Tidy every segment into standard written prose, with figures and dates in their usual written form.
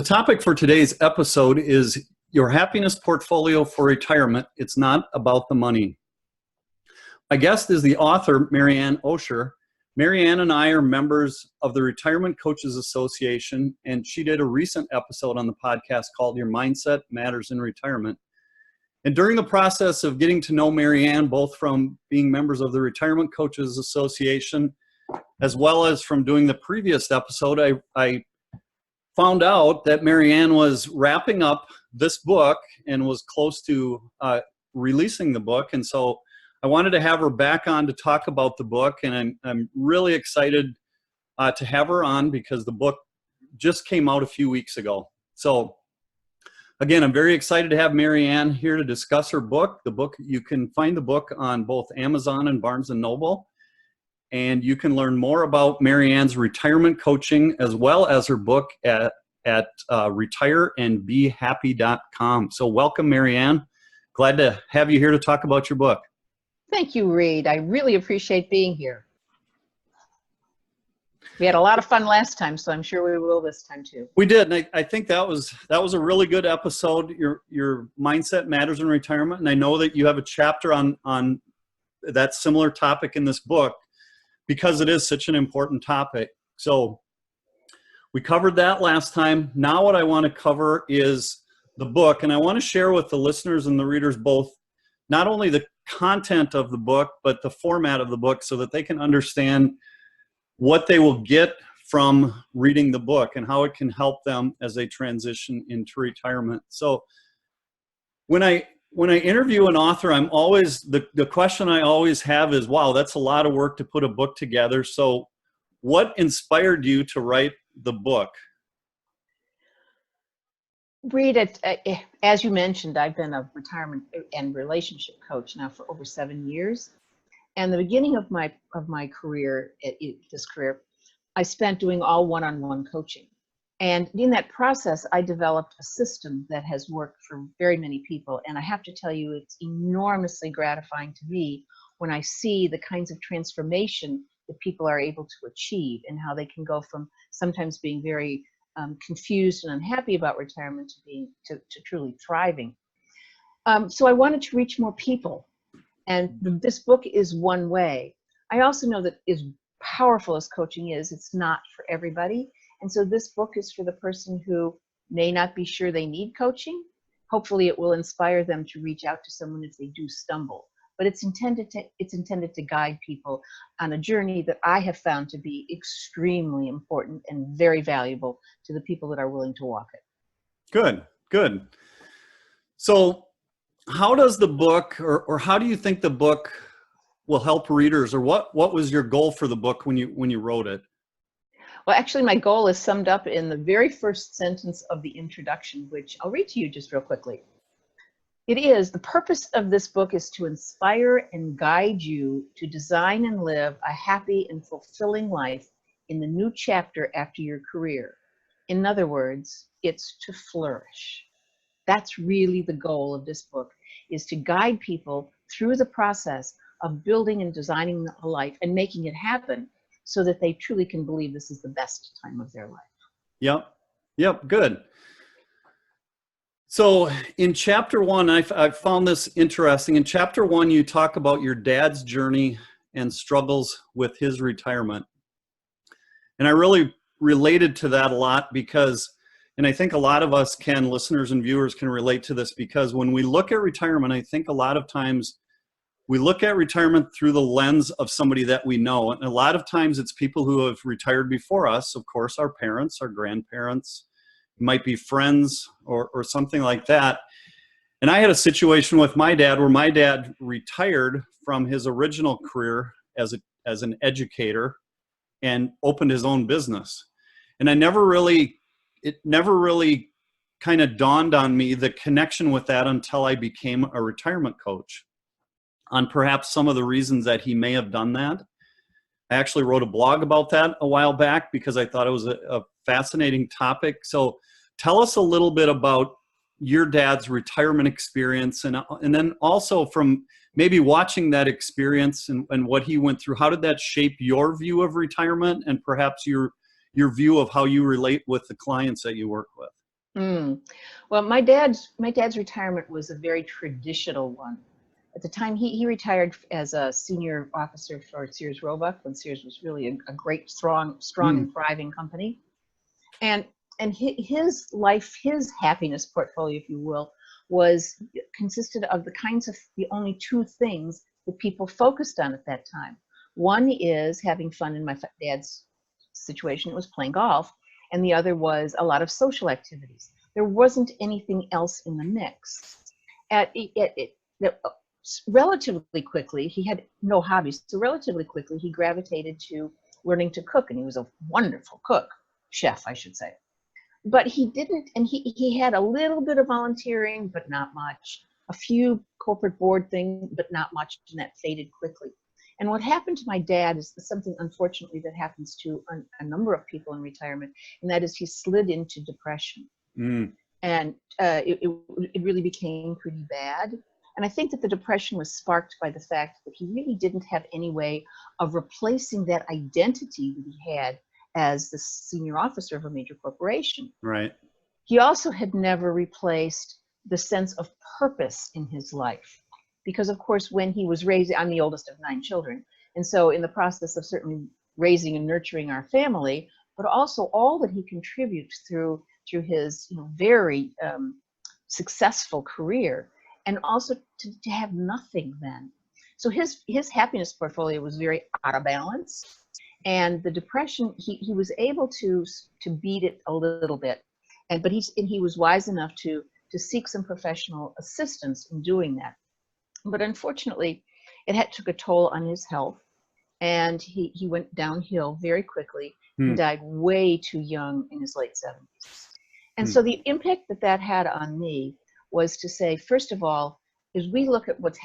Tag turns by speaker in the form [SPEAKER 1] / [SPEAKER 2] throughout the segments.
[SPEAKER 1] The topic for today's episode is your happiness portfolio for retirement. It's not about the money. My guest is the author, Marianne Oesher. Marianne and I are members of the Retirement Coaches Association, and she did a recent episode on the podcast called Your Mindset Matters in Retirement. And during the process of getting to know Marianne, both from being members of the Retirement Coaches Association, as well as from doing the previous episode, I found out that Marianne was wrapping up this book and was close to releasing the book. And so I wanted to have her back on to talk about the book. And I'm really excited to have her on because the book just came out a few weeks ago. So again, I'm very excited to have Marianne here to discuss her book. You can find the book on both Amazon and Barnes & Noble. And you can learn more about Marianne's retirement coaching as well as her book at retireandbehappy.com. So welcome, Marianne. Glad to have you here to talk about your book.
[SPEAKER 2] Thank you, Reed. I really appreciate being here. We had a lot of fun last time, so I'm sure we will this time too.
[SPEAKER 1] We did, and I think that was a really good episode. Your mindset matters in retirement, and I know that you have a chapter on that similar topic in this book, because it is such an important topic. So we covered that last time. Now what I want to cover is the book, and I want to share with the listeners and the readers both not only the content of the book, but the format of the book so that they can understand what they will get from reading the book and how it can help them as they transition into retirement. So when I interview an author, I'm always, the question I always have is, wow, that's a lot of work to put a book together. So what inspired you to write the book?
[SPEAKER 2] Reed, as you mentioned, I've been a retirement and relationship coach now for over 7 years. And the beginning of my career, this career, I spent doing all one-on-one coaching. And in that process, I developed a system that has worked for very many people. And I have to tell you, it's enormously gratifying to me when I see the kinds of transformation that people are able to achieve and how they can go from sometimes being very confused and unhappy about retirement to being to truly thriving. So I wanted to reach more people. And this book is one way. I also know that as powerful as coaching is, it's not for everybody. And so this book is for the person who may not be sure they need coaching. Hopefully it will inspire them to reach out to someone if they do stumble. But it's intended to guide people on a journey that I have found to be extremely important and very valuable to the people that are willing to walk it.
[SPEAKER 1] Good, good. So how does the book, or how do you think the book will help readers, or what was your goal for the book when you wrote it?
[SPEAKER 2] Well, actually, my goal is summed up in the very first sentence of the introduction, which I'll read to you just real quickly. It is, the purpose of this book is to inspire and guide you to design and live a happy and fulfilling life in the new chapter after your career. In other words, it's to flourish. That's really the goal of this book, is to guide people through the process of building and designing a life and making it happen so that they truly can believe this is the best time of their life.
[SPEAKER 1] Yep, good. So in chapter 1, I found this interesting. In chapter 1, you talk about your dad's journey and struggles with his retirement. And I really related to that a lot because, and I think a lot of us listeners and viewers can relate to this, because when we look at retirement, I think a lot of times we look at retirement through the lens of somebody that we know. And a lot of times it's people who have retired before us, of course, our parents, our grandparents, might be friends or something like that. And I had a situation with my dad where my dad retired from his original career as an educator and opened his own business. And it never really kind of dawned on me the connection with that until I became a retirement coach, on perhaps some of the reasons that he may have done that. I actually wrote a blog about that a while back because I thought it was a fascinating topic. So tell us a little bit about your dad's retirement experience, and then also from maybe watching that experience and what he went through, how did that shape your view of retirement and perhaps your view of how you relate with the clients that you work with?
[SPEAKER 2] Mm. Well, my dad's retirement was a very traditional one. At the time, he retired as a senior officer for Sears Roebuck when Sears was really a great, strong
[SPEAKER 1] Mm,
[SPEAKER 2] and thriving company. And his life, his happiness portfolio, if you will, was consisted of the only two things that people focused on at that time. One is having fun. In my dad's situation, it was playing golf, and the other was a lot of social activities. There wasn't anything else in the mix. Relatively quickly, he had no hobbies, so relatively quickly he gravitated to learning to cook, and he was a wonderful cook, chef, I should say. But he didn't, and he had a little bit of volunteering, but not much. A few corporate board things, but not much, and that faded quickly. And what happened to my dad is something, unfortunately, that happens to a number of people in retirement, and that is he slid into depression.
[SPEAKER 1] mm,
[SPEAKER 2] And it really became pretty bad. And I think that the depression was sparked by the fact that he really didn't have any way of replacing that identity that he had as the senior officer of a major corporation.
[SPEAKER 1] right.
[SPEAKER 2] He also had never replaced the sense of purpose in his life. Because, of course, when he was raising, I'm the oldest of 9 children. And so, in the process of certainly raising and nurturing our family, but also all that he contributes through his very successful career, and also to have nothing then. So his happiness portfolio was very out of balance, and the depression, he was able to beat it a little bit, but he was wise enough to seek some professional assistance in doing that. But unfortunately, took a toll on his health, and he went downhill very quickly and
[SPEAKER 1] Mm,
[SPEAKER 2] died way too young in his late 70s. And
[SPEAKER 1] mm,
[SPEAKER 2] so the impact that had on me was to say, first of all, as we look at what's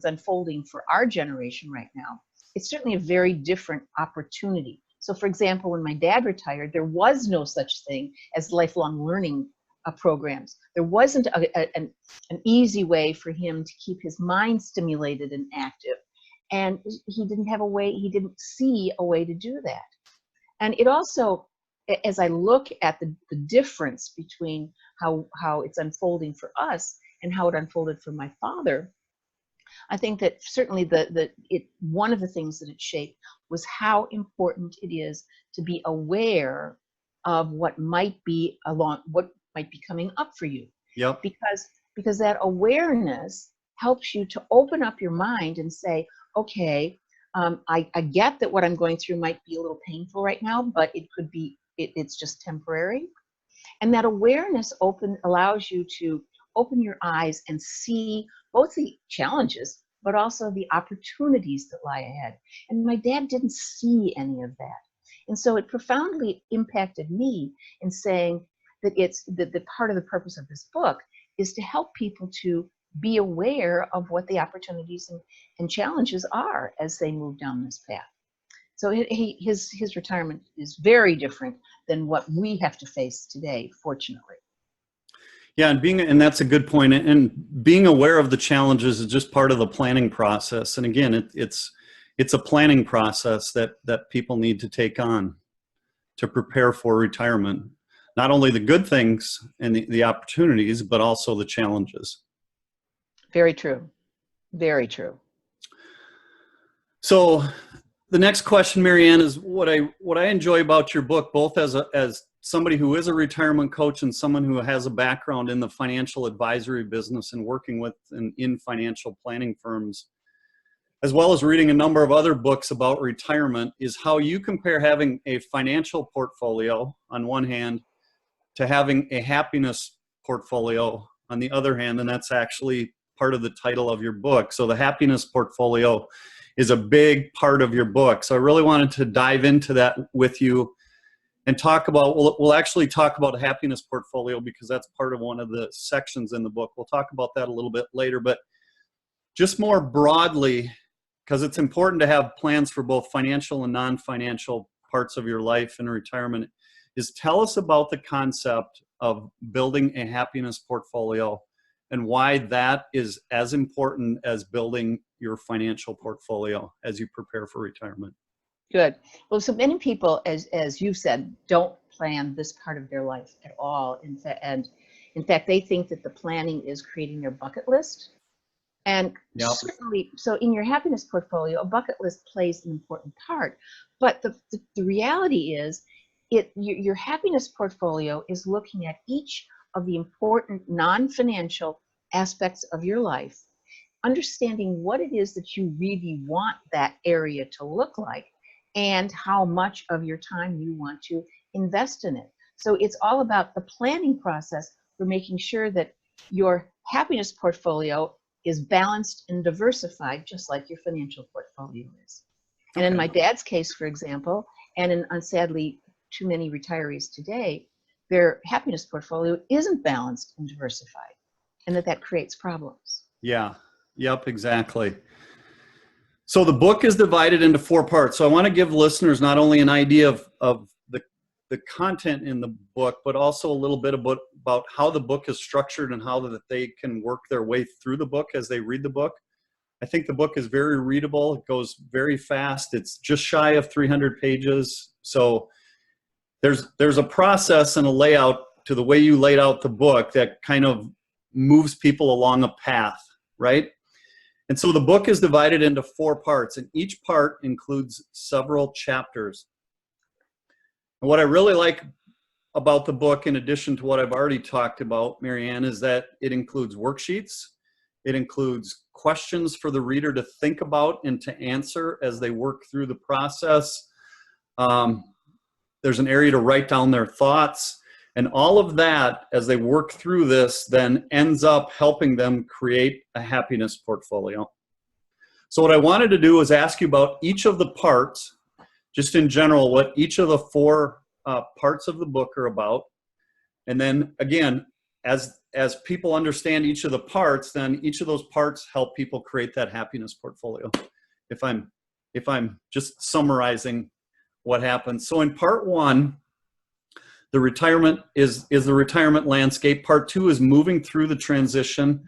[SPEAKER 2] unfolding for our generation right now, it's certainly a very different opportunity. So, for example, when my dad retired, there was no such thing as lifelong learning programs. There wasn't an easy way for him to keep his mind stimulated and active. And he didn't see a way to do that. And it also, as I look at the difference between how it's unfolding for us and how it unfolded for my father, I think that certainly one of the things that it shaped was how important it is to be aware of what might be coming up for you,
[SPEAKER 1] yep.
[SPEAKER 2] because that awareness helps you to open up your mind and say, okay, I get that what I'm going through might be a little painful right now, but it's just temporary. And that awareness allows you to open your eyes and see both the challenges, but also the opportunities that lie ahead. And my dad didn't see any of that. And so it profoundly impacted me in saying that the part of the purpose of this book is to help people to be aware of what the opportunities and challenges are as they move down this path. So his retirement is very different than what we have to face today, fortunately.
[SPEAKER 1] Yeah, and that's a good point. And being aware of the challenges is just part of the planning process. And again, it's a planning process that people need to take on to prepare for retirement. Not only the good things and the opportunities, but also the challenges.
[SPEAKER 2] Very true. Very true.
[SPEAKER 1] So the next question, Marianne, is what I enjoy about your book, both as somebody who is a retirement coach and someone who has a background in the financial advisory business and working with and in financial planning firms, as well as reading a number of other books about retirement, is how you compare having a financial portfolio on one hand to having a happiness portfolio on the other hand. And that's actually part of the title of your book. So the happiness portfolio is a big part of your book. So I really wanted to dive into that with you and talk about, we'll actually talk about a happiness portfolio because that's part of one of the sections in the book. We'll talk about that a little bit later, but just more broadly, because it's important to have plans for both financial and non-financial parts of your life and retirement, is tell us about the concept of building a happiness portfolio and why that is as important as building your financial portfolio as you prepare for retirement.
[SPEAKER 2] Good. Well, so many people, as you've said, don't plan this part of their life at all. In fact, they think that the planning is creating their bucket list. And
[SPEAKER 1] Yep.
[SPEAKER 2] certainly, so in your happiness portfolio, a bucket list plays an important part. But the reality is, your happiness portfolio is looking at each of the important non-financial aspects of your life, understanding what it is that you really want that area to look like, and how much of your time you want to invest in it. So it's all about the planning process for making sure that your happiness portfolio is balanced and diversified, just like your financial portfolio is. And in
[SPEAKER 1] Okay.
[SPEAKER 2] my dad's case, for example, and sadly, too many retirees today, their happiness portfolio isn't balanced and diversified, and that creates problems.
[SPEAKER 1] Yeah. Yep, exactly. So the book is divided into 4 parts. So I want to give listeners not only an idea of the content in the book, but also a little bit about how the book is structured and how that they can work their way through the book as they read the book. I think the book is very readable. It goes very fast. It's just shy of 300 pages. So there's a process and a layout to the way you laid out the book that kind of moves people along a path, right? And so the book is divided into 4 parts, and each part includes several chapters. And what I really like about the book, in addition to what I've already talked about, Marianne, is that it includes worksheets. It includes questions for the reader to think about and to answer as they work through the process. There's an area to write down their thoughts. And all of that, as they work through this, then ends up helping them create a happiness portfolio. So what I wanted to do is ask you about each of the parts, just in general, what each of the 4 parts of the book are about. And then again, as people understand each of the parts, then each of those parts help people create that happiness portfolio. If I'm just summarizing what happens. So in part 1, the retirement is the retirement landscape. Part 2 is moving through the transition.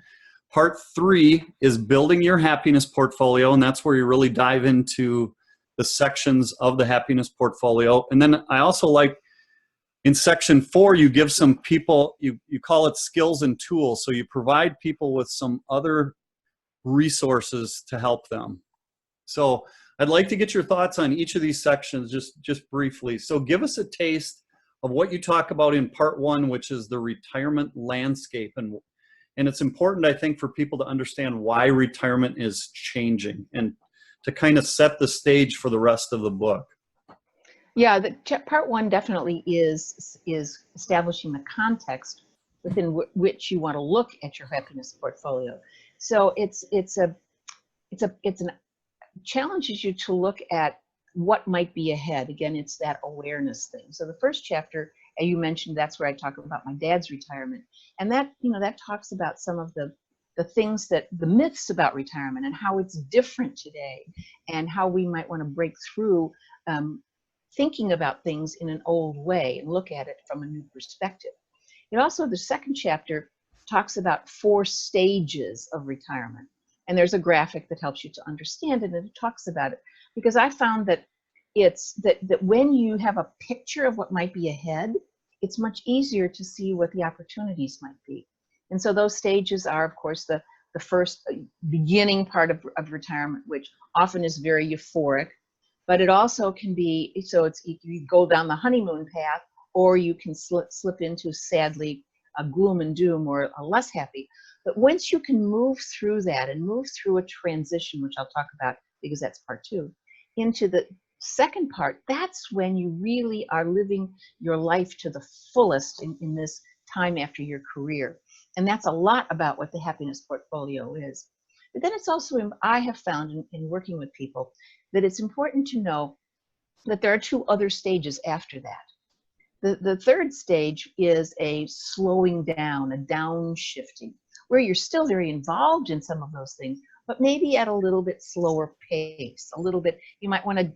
[SPEAKER 1] Part 3 is building your happiness portfolio, and that's where you really dive into the sections of the happiness portfolio. And then I also like in section 4, you give some people, you call it skills and tools. So you provide people with some other resources to help them. So I'd like to get your thoughts on each of these sections just briefly. So give us a taste of what you talk about in part 1, which is the retirement landscape. And it's important, I think, for people to understand why retirement is changing and to kind of set the stage for the rest of the book.
[SPEAKER 2] Yeah, part 1 definitely is establishing the context within which you want to look at your happiness portfolio. So it challenges you to look at what might be ahead. Again, it's that awareness thing. So the first chapter, as you mentioned, that's where I talk about my dad's retirement, and that talks about some of the things the myths about retirement and how it's different today, and how we might want to break through thinking about things in an old way and look at it from a new perspective. It also, the second chapter talks about 4 stages of retirement. And there's a graphic that helps you to understand it, and it talks about it. Because I found that that when you have a picture of what might be ahead, it's much easier to see what the opportunities might be. And so those stages are, of course, the first beginning part of retirement, which often is very euphoric. But it also can be, so you go down the honeymoon path, or you can slip into, sadly, a gloom and doom or a less happy. But once you can move through that and move through a transition, which I'll talk about because that's part 2, into the second part, that's when you really are living your life to the fullest in this time after your career. And that's a lot about what the happiness portfolio is. But then it's also, I have found in working with people, that it's important to know that there are 2 other stages after that. The third stage is a slowing down, a downshifting, where you're still very involved in some of those things, but maybe at a little bit slower pace, a little bit, you might want to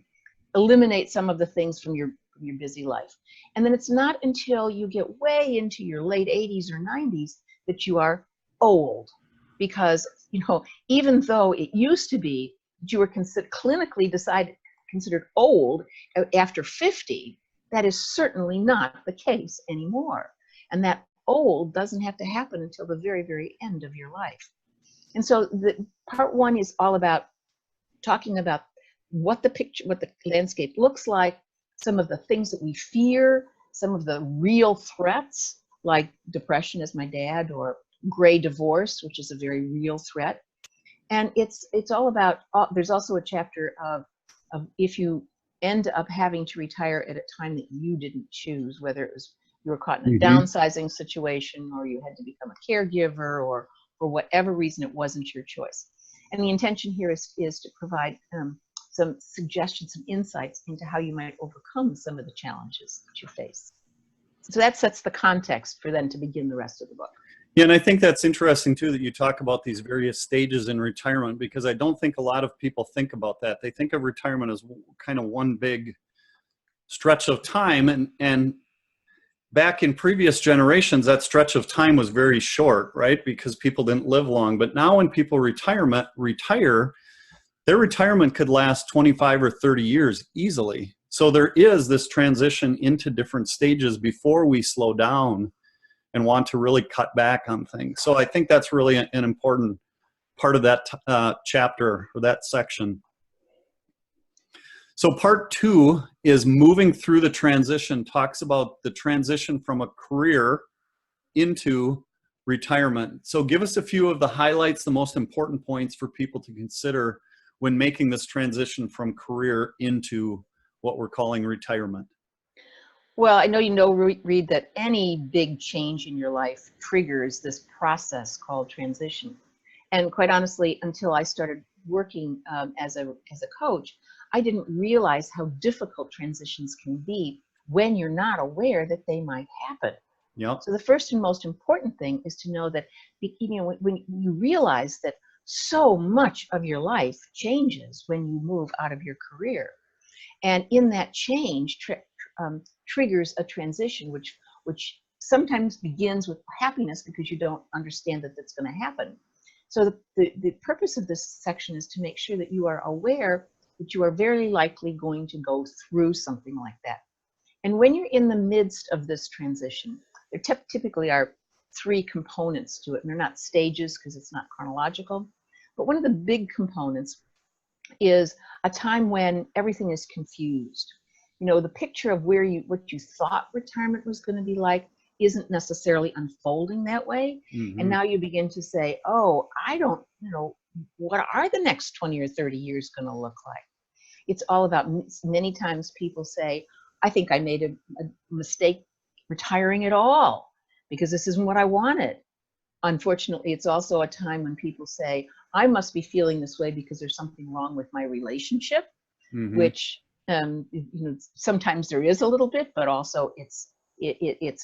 [SPEAKER 2] eliminate some of the things from your busy life. And then it's not until you get way into your late 80s or 90s that you are old, because even though it used to be that you were clinically considered old after 50, that is certainly not the case anymore. And that old doesn't have to happen until the very, very end of your life. And so the part one is all about talking about what the landscape looks like, some of the things that we fear, some of the real threats, like depression, as my dad, or gray divorce, which is a very real threat. And it's all about, there's also a chapter of if you end up having to retire at a time that you didn't choose, whether it was you were caught in a downsizing situation, or you had to become a caregiver, or for whatever reason it wasn't your choice. And the intention here is to provide some suggestions, some insights into how you might overcome some of the challenges that you face. So that sets the context for then to begin the rest of the book.
[SPEAKER 1] Yeah, and I think that's interesting too that you talk about these various stages in retirement, because I don't think a lot of people think about that. They think of retirement as kind of one big stretch of time, and back in previous generations, that stretch of time was very short, right? Because people didn't live long. But now when people retire, their retirement could last 25 or 30 years easily. So there is this transition into different stages before we slow down and want to really cut back on things. So I think that's really an important part of that chapter, or that section. So part two is moving through the transition, talks about the transition from a career into retirement. So give us a few of the highlights, the most important points for people to consider when making this transition from career into what we're calling retirement.
[SPEAKER 2] Well, I know Reed, that any big change in your life triggers this process called transition. And quite honestly, until I started working as a coach, I didn't realize how difficult transitions can be when you're not aware that they might happen.
[SPEAKER 1] Yep.
[SPEAKER 2] So the first and most important thing is to know that, when you realize that so much of your life changes when you move out of your career, and in that change triggers a transition, which sometimes begins with happiness because you don't understand that that's going to happen. So the purpose of this section is to make sure that you are aware that you are very likely going to go through something like that. And when you're in the midst of this transition, there typically are three components to it. And they're not stages because it's not chronological. But one of the big components is a time when everything is confused. You know, the picture of what you thought retirement was going to be like isn't necessarily unfolding that way.
[SPEAKER 1] Mm-hmm.
[SPEAKER 2] And now you begin to say, oh, I don't, what are the next 20 or 30 years going to look like? It's all about, many times people say, I think I made a mistake retiring at all because this isn't what I wanted. Unfortunately, it's also a time when people say, I must be feeling this way because there's something wrong with my relationship,
[SPEAKER 1] Mm-hmm.
[SPEAKER 2] which, sometimes there is a little bit, but also it's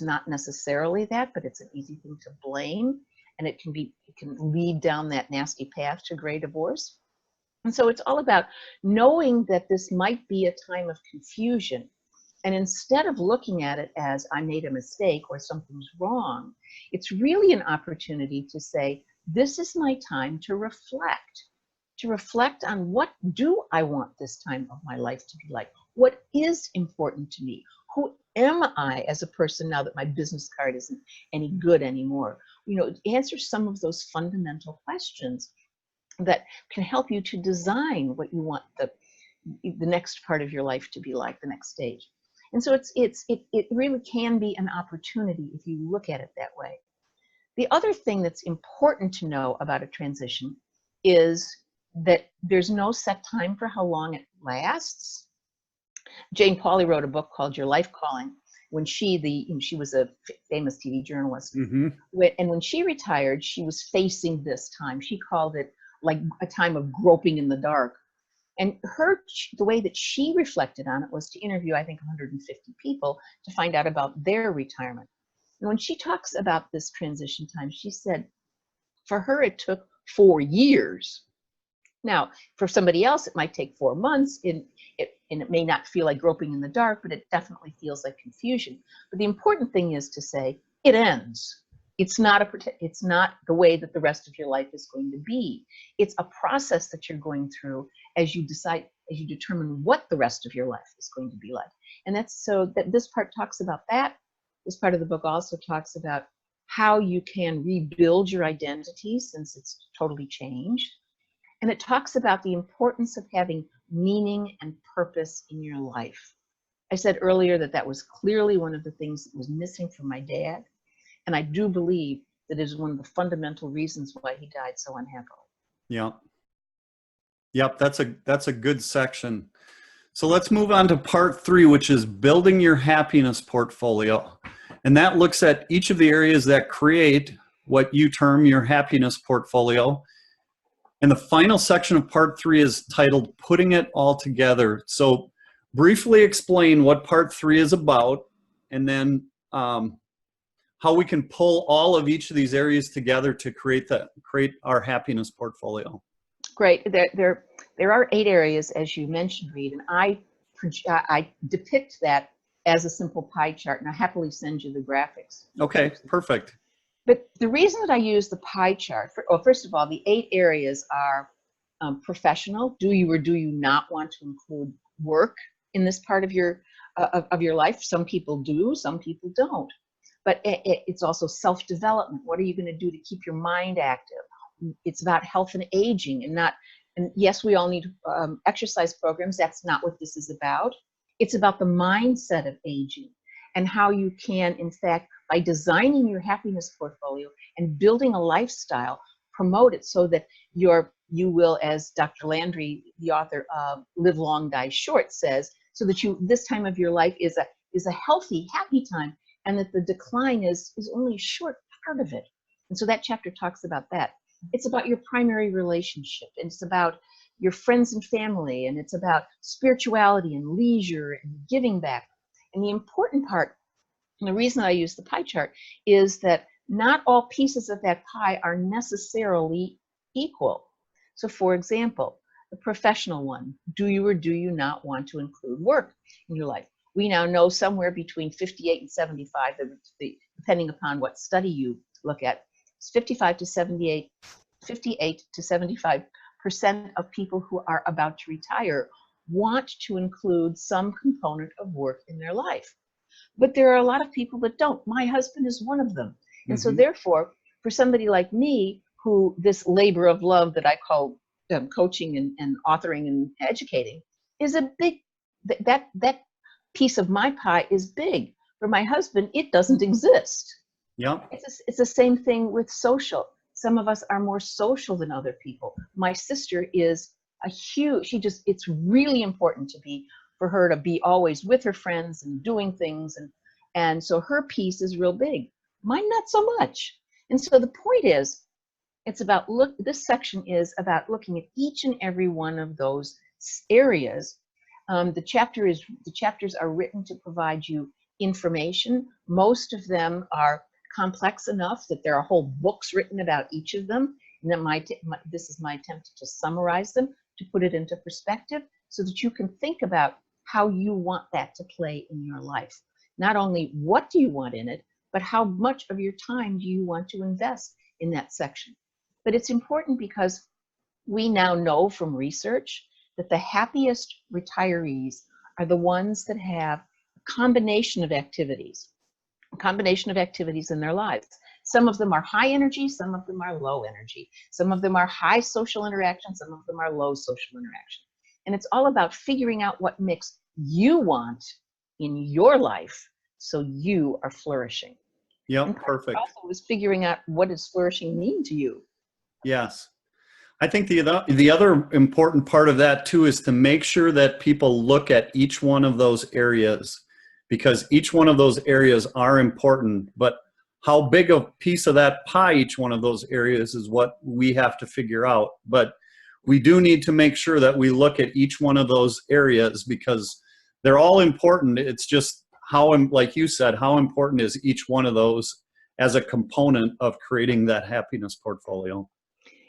[SPEAKER 2] not necessarily that, but it's an easy thing to blame. And it can lead down that nasty path to gray divorce. And so it's all about knowing that this might be a time of confusion. And instead of looking at it as I made a mistake or something's wrong, it's really an opportunity to say, this is my time to reflect on what do I want this time of my life to be like? What is important to me? Who am I as a person now that my business card isn't any good anymore? Answer some of those fundamental questions that can help you to design what you want the next part of your life to be like, the next stage. And so it really can be an opportunity if you look at it that way. The other thing that's important to know about a transition is that there's no set time for how long it lasts. Jane Pauley wrote a book called Your Life Calling. When she was a famous TV journalist,
[SPEAKER 1] Mm-hmm.
[SPEAKER 2] and when she retired, she was facing this time. She called it like a time of groping in the dark. And the way that she reflected on it was to interview, I think, 150 people to find out about their retirement. And when she talks about this transition time, she said, for her, it took 4 years. Now, for somebody else, it might take 4 months, and it may not feel like groping in the dark, but it definitely feels like confusion. But the important thing is to say, it ends. It's not the way that the rest of your life is going to be. It's a process that you're going through as you decide, as you determine what the rest of your life is going to be like. And that's so that this part talks about that. This part of the book also talks about how you can rebuild your identity since it's totally changed. And it talks about the importance of having meaning and purpose in your life. I said earlier that that was clearly one of the things that was missing from my dad. And I do believe that is one of the fundamental reasons why he died so unhappily.
[SPEAKER 1] Yeah. Yep, that's a good section. So let's move on to part 3, which is building your happiness portfolio. And that looks at each of the areas that create what you term your happiness portfolio. And the final section of part 3 is titled Putting It All Together. So briefly explain what part 3 is about, and then how we can pull all of each of these areas together to create our happiness portfolio.
[SPEAKER 2] Great. There are 8 areas, as you mentioned, Reed, and I depict that as a simple pie chart, and I'll happily send you the graphics.
[SPEAKER 1] Okay, perfect.
[SPEAKER 2] But the reason that I use the pie chart, first of all, the 8 areas are professional. Do you or do you not want to include work in this part of your life? Some people do, some people don't. But it's also self-development. What are you going to do to keep your mind active? It's about health and aging, and yes, we all need exercise programs. That's not what this is about. It's about the mindset of aging and how you can, in fact, by designing your happiness portfolio and building a lifestyle, promote it so that you will, as Dr. Landry, the author of Live Long, Die Short, says, so that this time of your life is a healthy, happy time, and that the decline is only a short part of it. And so that chapter talks about that. It's about your primary relationship, and it's about your friends and family, and it's about spirituality and leisure and giving back. And the important part, and the reason I use the pie chart, is that not all pieces of that pie are necessarily equal. So for example, the professional one, do you or do you not want to include work in your life? We now know somewhere between 58 and 75, depending upon what study you look at, it's 58 to 75% of people who are about to retire want to include some component of work in their life. But there are a lot of people that don't. My husband is one of them. And so therefore, for somebody like me, who this labor of love that I call coaching and authoring and educating is a big, that piece of my pie is big. For my husband, it doesn't exist.
[SPEAKER 1] Yeah.
[SPEAKER 2] It's the same thing with social. Some of us are more social than other people. My sister is it's really important for her to be always with her friends and doing things. And so her piece is real big. Mine, not so much. And so the point is, this section is about looking at each and every one of those areas. The chapters are written to provide you information. Most of them are complex enough that there are whole books written about each of them. And then this is my attempt to summarize them, to put it into perspective so that you can think about how you want that to play in your life. Not only what do you want in it, but how much of your time do you want to invest in that section. But it's important because we now know from research that the happiest retirees are the ones that have a combination of activities in their lives. Some of them are high energy, some of them are low energy. Some of them are high social interaction, some of them are low social interaction. And it's all about figuring out what mix you want in your life so you are flourishing.
[SPEAKER 1] Yep, perfect.
[SPEAKER 2] Also is figuring out what does flourishing mean to you.
[SPEAKER 1] Yes. I think the other important part of that too is to make sure that people look at each one of those areas, because each one of those areas are important, but how big a piece of that pie each one of those areas is what we have to figure out. But we do need to make sure that we look at each one of those areas because they're all important. It's just like you said, how important is each one of those as a component of creating that happiness portfolio.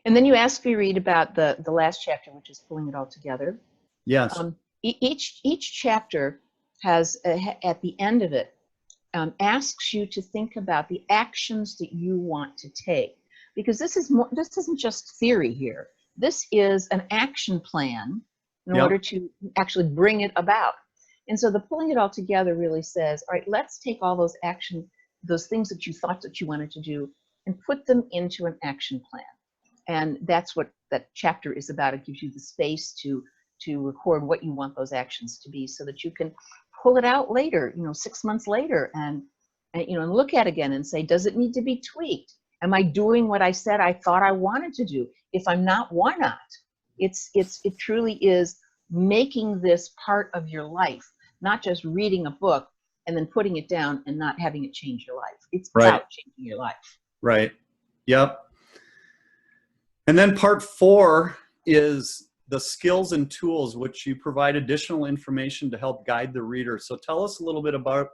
[SPEAKER 2] And then you asked me, Reed, about the last chapter, which is pulling it all together.
[SPEAKER 1] Yes.
[SPEAKER 2] Each chapter has, at the end of it, asks you to think about the actions that you want to take. Because this isn't just theory here. This is an action plan in
[SPEAKER 1] Yep.
[SPEAKER 2] order to actually bring it about. And so the pulling it all together really says, all right, let's take all those action, those things that you thought that you wanted to do, and put them into an action plan. And that's what that chapter is about. It gives you the space to record what you want those actions to be, so that you can pull it out later, 6 months later, and look at it again and say, does it need to be tweaked? Am I doing what I said I thought I wanted to do? If I'm not, why not? It truly is making this part of your life, not just reading a book and then putting it down and not having it change your life. It's
[SPEAKER 1] Right.
[SPEAKER 2] about changing your life.
[SPEAKER 1] Right. Yep. And then part 4 is the skills and tools, which you provide additional information to help guide the reader. So tell us a little bit about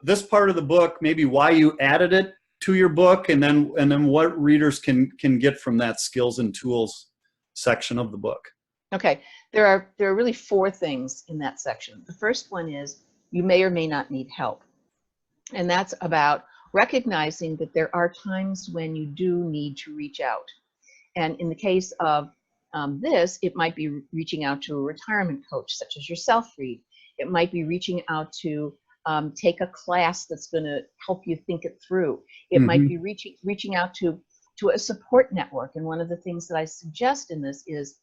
[SPEAKER 1] this part of the book, maybe why you added it to your book, and then what readers can get from that skills and tools section of the book.
[SPEAKER 2] Okay, there are really 4 things in that section. The first one is you may or may not need help. And that's about recognizing that there are times when you do need to reach out. And in the case of this, it might be reaching out to a retirement coach, such as yourself, Reed. It might be reaching out to take a class that's going to help you think it through. It might be reaching out to a support network. And one of the things that I suggest in this is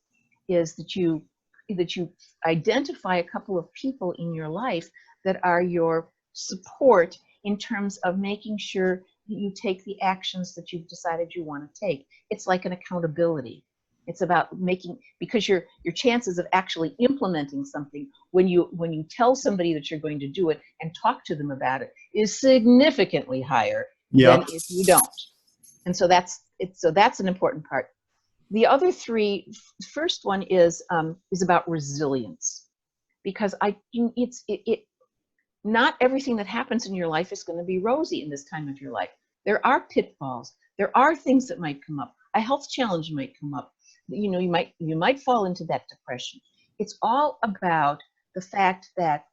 [SPEAKER 2] that you identify a couple of people in your life that are your support in terms of making sure that you take the actions that you've decided you want to take. It's like an accountability. It's about making, because your chances of actually implementing something when you tell somebody that you're going to do it and talk to them about it is significantly higher than if you don't. And so that's an important part. The other 3, first one is about resilience, because not everything that happens in your life is going to be rosy in this time of your life. There are pitfalls. There are things that might come up. A health challenge might come up. You might fall into that depression. It's all about the fact that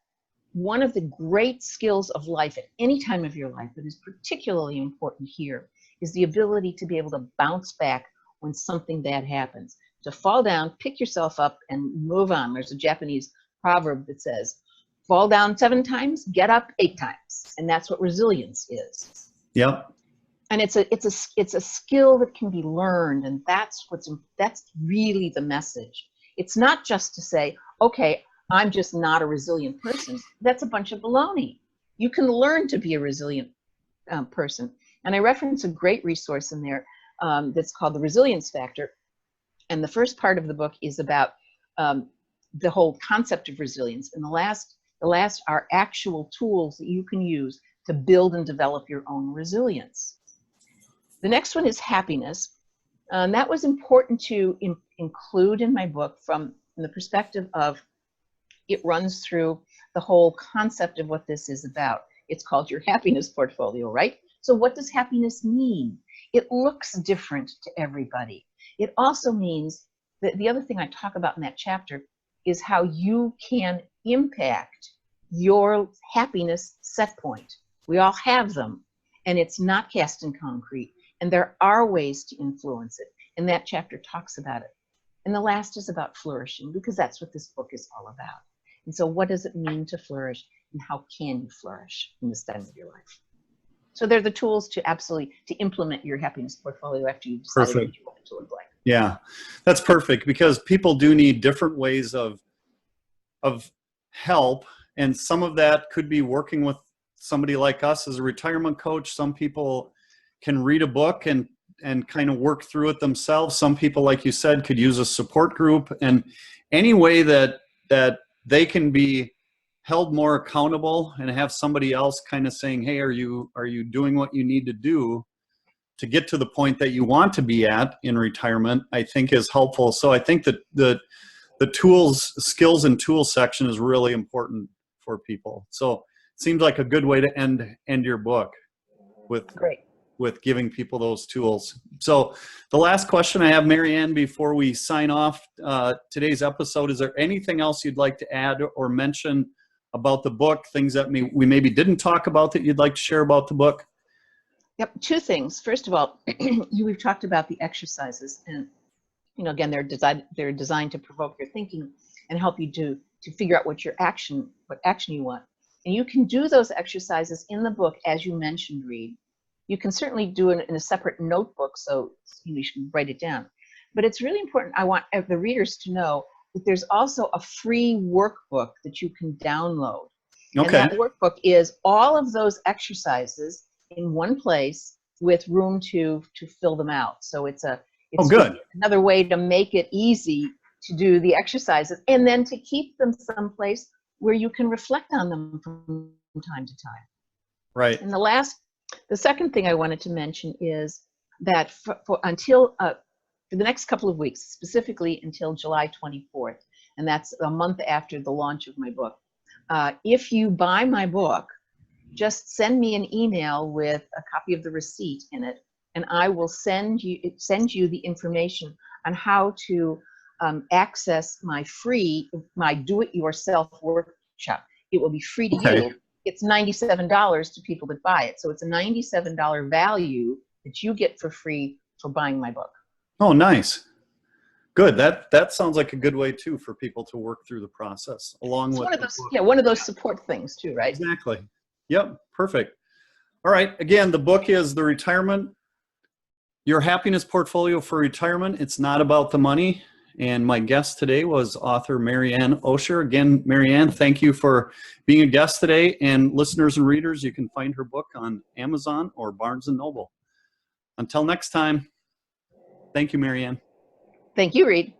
[SPEAKER 2] one of the great skills of life at any time of your life, that is particularly important here, is the ability to be able to bounce back when something bad happens. To fall down, pick yourself up, and move on. There's a Japanese proverb that says, fall down 7 times, get up 8 times. And that's what resilience is.
[SPEAKER 1] Yep.
[SPEAKER 2] And it's a skill that can be learned, and that's really the message. It's not just to say, okay, I'm just not a resilient person. That's a bunch of baloney. You can learn to be a resilient person. And I reference a great resource in there that's called the Resilience Factor. And the first part of the book is about the whole concept of resilience. And the last are actual tools that you can use to build and develop your own resilience. The next one is happiness. And that was important to include in my book from the perspective of it runs through the whole concept of what this is about. It's called your happiness portfolio, right? So what does happiness mean? It looks different to everybody. It also means that the other thing I talk about in that chapter is how you can impact your happiness set point. We all have them, and it's not cast in concrete. And there are ways to influence it. And that chapter talks about it. And the last is about flourishing, because that's what this book is all about. And so what does it mean to flourish, and how can you flourish in this time of your life? So they're the tools to implement your happiness portfolio after you've decided what you want it to look like.
[SPEAKER 1] Yeah, that's perfect, because people do need different ways of help. And some of that could be working with somebody like us as a retirement coach. Some people can read a book and kind of work through it themselves. Some people, like you said, could use a support group, and any way that they can be held more accountable and have somebody else kind of saying, hey, are you doing what you need to do to get to the point that you want to be at in retirement, I think is helpful. So I think that the skills and tools section is really important for people. So it seems like a good way to end your book with giving people those tools. So the last question I have, Marianne, before we sign off today's episode, is there anything else you'd like to add or mention about the book, things that we maybe didn't talk about that you'd like to share about the book?
[SPEAKER 2] Yep, 2 things. First of all, we've talked about the exercises, and again, they're designed to provoke your thinking and help you to figure out what action you want. And you can do those exercises in the book, as you mentioned, Reed. You can certainly do it in a separate notebook, so you can write it down. But it's really important. I want the readers to know that there's also a free workbook that you can download.
[SPEAKER 1] Okay.
[SPEAKER 2] And that workbook is all of those exercises in one place with room to fill them out. So it's
[SPEAKER 1] good.
[SPEAKER 2] another way to make it easy to do the exercises, and then to keep them someplace where you can reflect on them from time to time.
[SPEAKER 1] Right.
[SPEAKER 2] And the second thing I wanted to mention is that for the next couple of weeks, specifically until July 24th, and that's a month after the launch of my book, if you buy my book, just send me an email with a copy of the receipt in it, and I will send you the information on how to access my do-it-yourself workshop. It will be free to you. It's $97 to people that buy it. So it's a $97 value that you get for free for buying my book.
[SPEAKER 1] Oh, nice. Good. That sounds like a good way too for people to work through the process along with
[SPEAKER 2] one of those support things too, right?
[SPEAKER 1] Exactly. Yep. Perfect. All right. Again, the book is Your Happiness Portfolio for Retirement. It's not about the money. And my guest today was author Marianne Oesher. Again, Marianne, thank you for being a guest today. And listeners and readers, you can find her book on Amazon or Barnes & Noble. Until next time, thank you, Marianne.
[SPEAKER 2] Thank you, Reed.